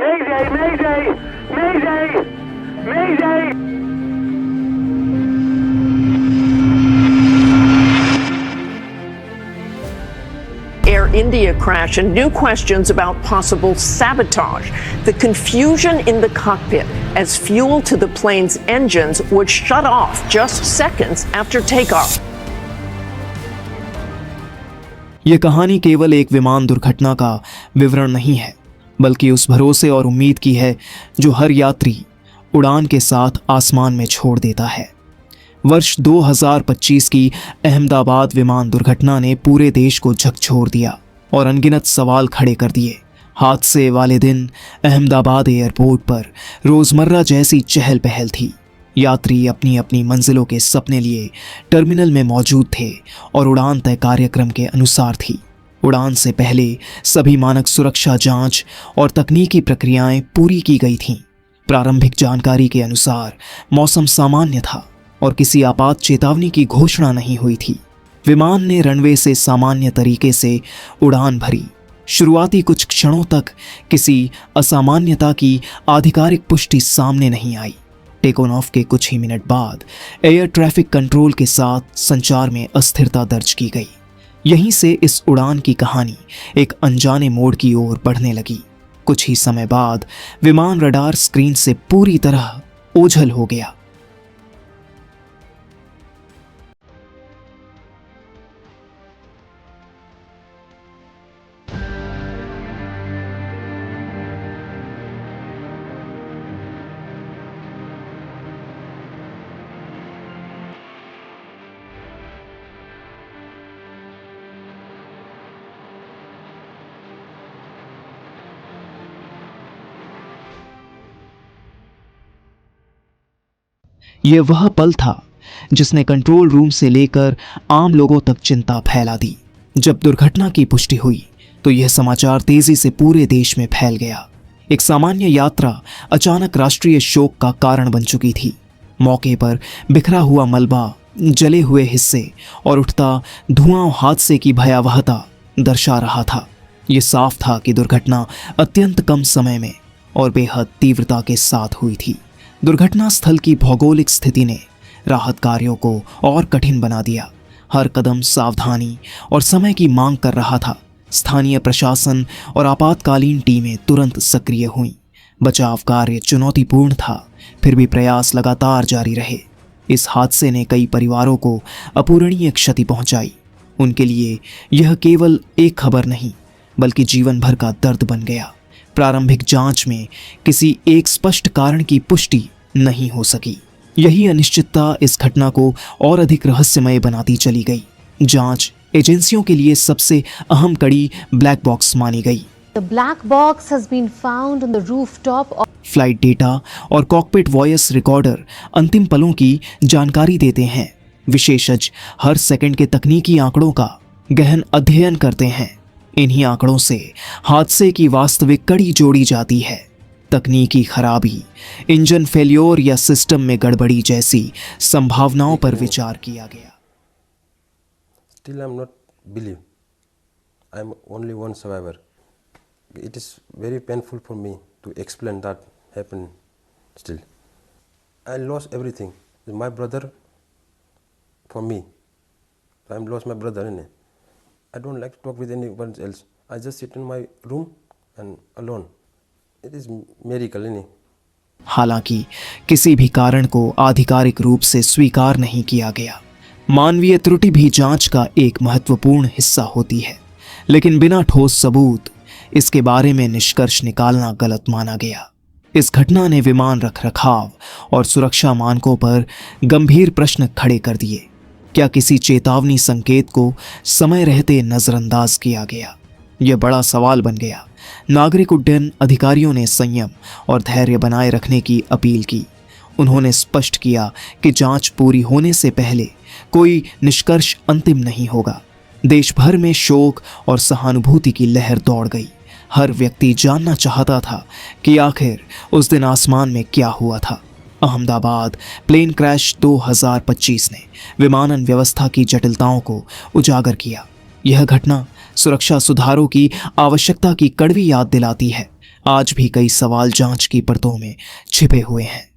Mayday! Mayday! Mayday! Mayday! Air India crash and new questions about possible sabotage. The confusion in the cockpit as fuel to the plane's engines would shut off just seconds after takeoff. ये कहानी केवल एक विमान दुर्घटना का विवरण नहीं है, बल्कि उस भरोसे और उम्मीद की है जो हर यात्री उड़ान के साथ आसमान में छोड़ देता है। वर्ष 2025 की अहमदाबाद विमान दुर्घटना ने पूरे देश को झकझोर दिया और अनगिनत सवाल खड़े कर दिए। हादसे वाले दिन अहमदाबाद एयरपोर्ट पर रोजमर्रा जैसी चहल पहल थी। यात्री अपनी अपनी मंजिलों के सपने लिए टर्मिनल में मौजूद थे और उड़ान तय कार्यक्रम के अनुसार थी। उड़ान से पहले सभी मानक सुरक्षा जांच और तकनीकी प्रक्रियाएं पूरी की गई थीं। प्रारंभिक जानकारी के अनुसार मौसम सामान्य था और किसी आपात चेतावनी की घोषणा नहीं हुई थी। विमान ने रनवे से सामान्य तरीके से उड़ान भरी। शुरुआती कुछ क्षणों तक किसी असामान्यता की आधिकारिक पुष्टि सामने नहीं आई। टेक ऑफ के कुछ ही मिनट बाद एयर ट्रैफिक कंट्रोल के साथ संचार में अस्थिरता दर्ज की गई। यहीं से इस उड़ान की कहानी एक अनजाने मोड़ की ओर बढ़ने लगी। कुछ ही समय बाद विमान रडार स्क्रीन से पूरी तरह ओझल हो गया। यह वह पल था जिसने कंट्रोल रूम से लेकर आम लोगों तक चिंता फैला दी। जब दुर्घटना की पुष्टि हुई तो यह समाचार तेजी से पूरे देश में फैल गया। एक सामान्य यात्रा अचानक राष्ट्रीय शोक का कारण बन चुकी थी। मौके पर बिखरा हुआ मलबा, जले हुए हिस्से और उठता धुआं हादसे की भयावहता दर्शा रहा था। यह साफ था कि दुर्घटना अत्यंत कम समय में और बेहद तीव्रता के साथ हुई थी। दुर्घटना स्थल की भौगोलिक स्थिति ने राहत कार्यों को और कठिन बना दिया। हर कदम सावधानी और समय की मांग कर रहा था। स्थानीय प्रशासन और आपातकालीन टीमें तुरंत सक्रिय हुईं। बचाव कार्य चुनौतीपूर्ण था, फिर भी प्रयास लगातार जारी रहे। इस हादसे ने कई परिवारों को अपूरणीय क्षति पहुंचाई। उनके लिए यह केवल एक खबर नहीं, बल्कि जीवन भर का दर्द बन गया। प्रारंभिक जांच में किसी एक स्पष्ट कारण की पुष्टि नहीं हो सकी। यही अनिश्चितता इस घटना को और अधिक रहस्यमय बनाती चली गई। जांच एजेंसियों के लिए सबसे अहम कड़ी ब्लैक बॉक्स मानी गई। The black box has been found on the rooftop of flight data और कॉकपिट वॉइस रिकॉर्डर अंतिम पलों की जानकारी देते हैं। विशेषज्ञ हर सेकंड के तकनीकी आंकड़ों का गहन अध्ययन करते हैं। इन्हीं आंकड़ों से हादसे की वास्तविक कड़ी जोड़ी जाती है। तकनीकी खराबी, इंजन फेल्योर या सिस्टम में गड़बड़ी जैसी संभावनाओं पर विचार किया गया। Still I am not believe. I am only one survivor. It is very painful for me to explain that happened still. I lost everything. My brother for me. I am lost my brother in it. I don't like to talk with anyone else. I just sit in my room and alone. It is miracle in it. हालांकि किसी भी कारण को आधिकारिक रूप से स्वीकार नहीं किया गया। मानवीय त्रुटि भी जांच का एक महत्वपूर्ण हिस्सा होती है, लेकिन बिना ठोस सबूत इसके बारे में निष्कर्ष निकालना गलत माना गया। इस घटना ने विमान रखरखाव और सुरक्षा मानकों पर गंभीर प्रश्न खड़े कर दिए। क्या किसी चेतावनी संकेत को समय रहते नजरअंदाज किया गया? यह बड़ा सवाल बन गया। नागरिक उड्डयन अधिकारियों ने संयम और धैर्य बनाए रखने की अपील की। उन्होंने स्पष्ट किया कि जांच पूरी होने से पहले कोई निष्कर्ष अंतिम नहीं होगा। देश भर में शोक और सहानुभूति की लहर दौड़ गई। हर व्यक्ति जानना चाहता था कि आखिर उस दिन आसमान में क्या हुआ था। अहमदाबाद प्लेन क्रैश 2025 ने विमानन व्यवस्था की जटिलताओं को उजागर किया। यह घटना सुरक्षा सुधारों की आवश्यकता की कड़वी याद दिलाती है। आज भी कई सवाल जांच की परतों में छिपे हुए हैं।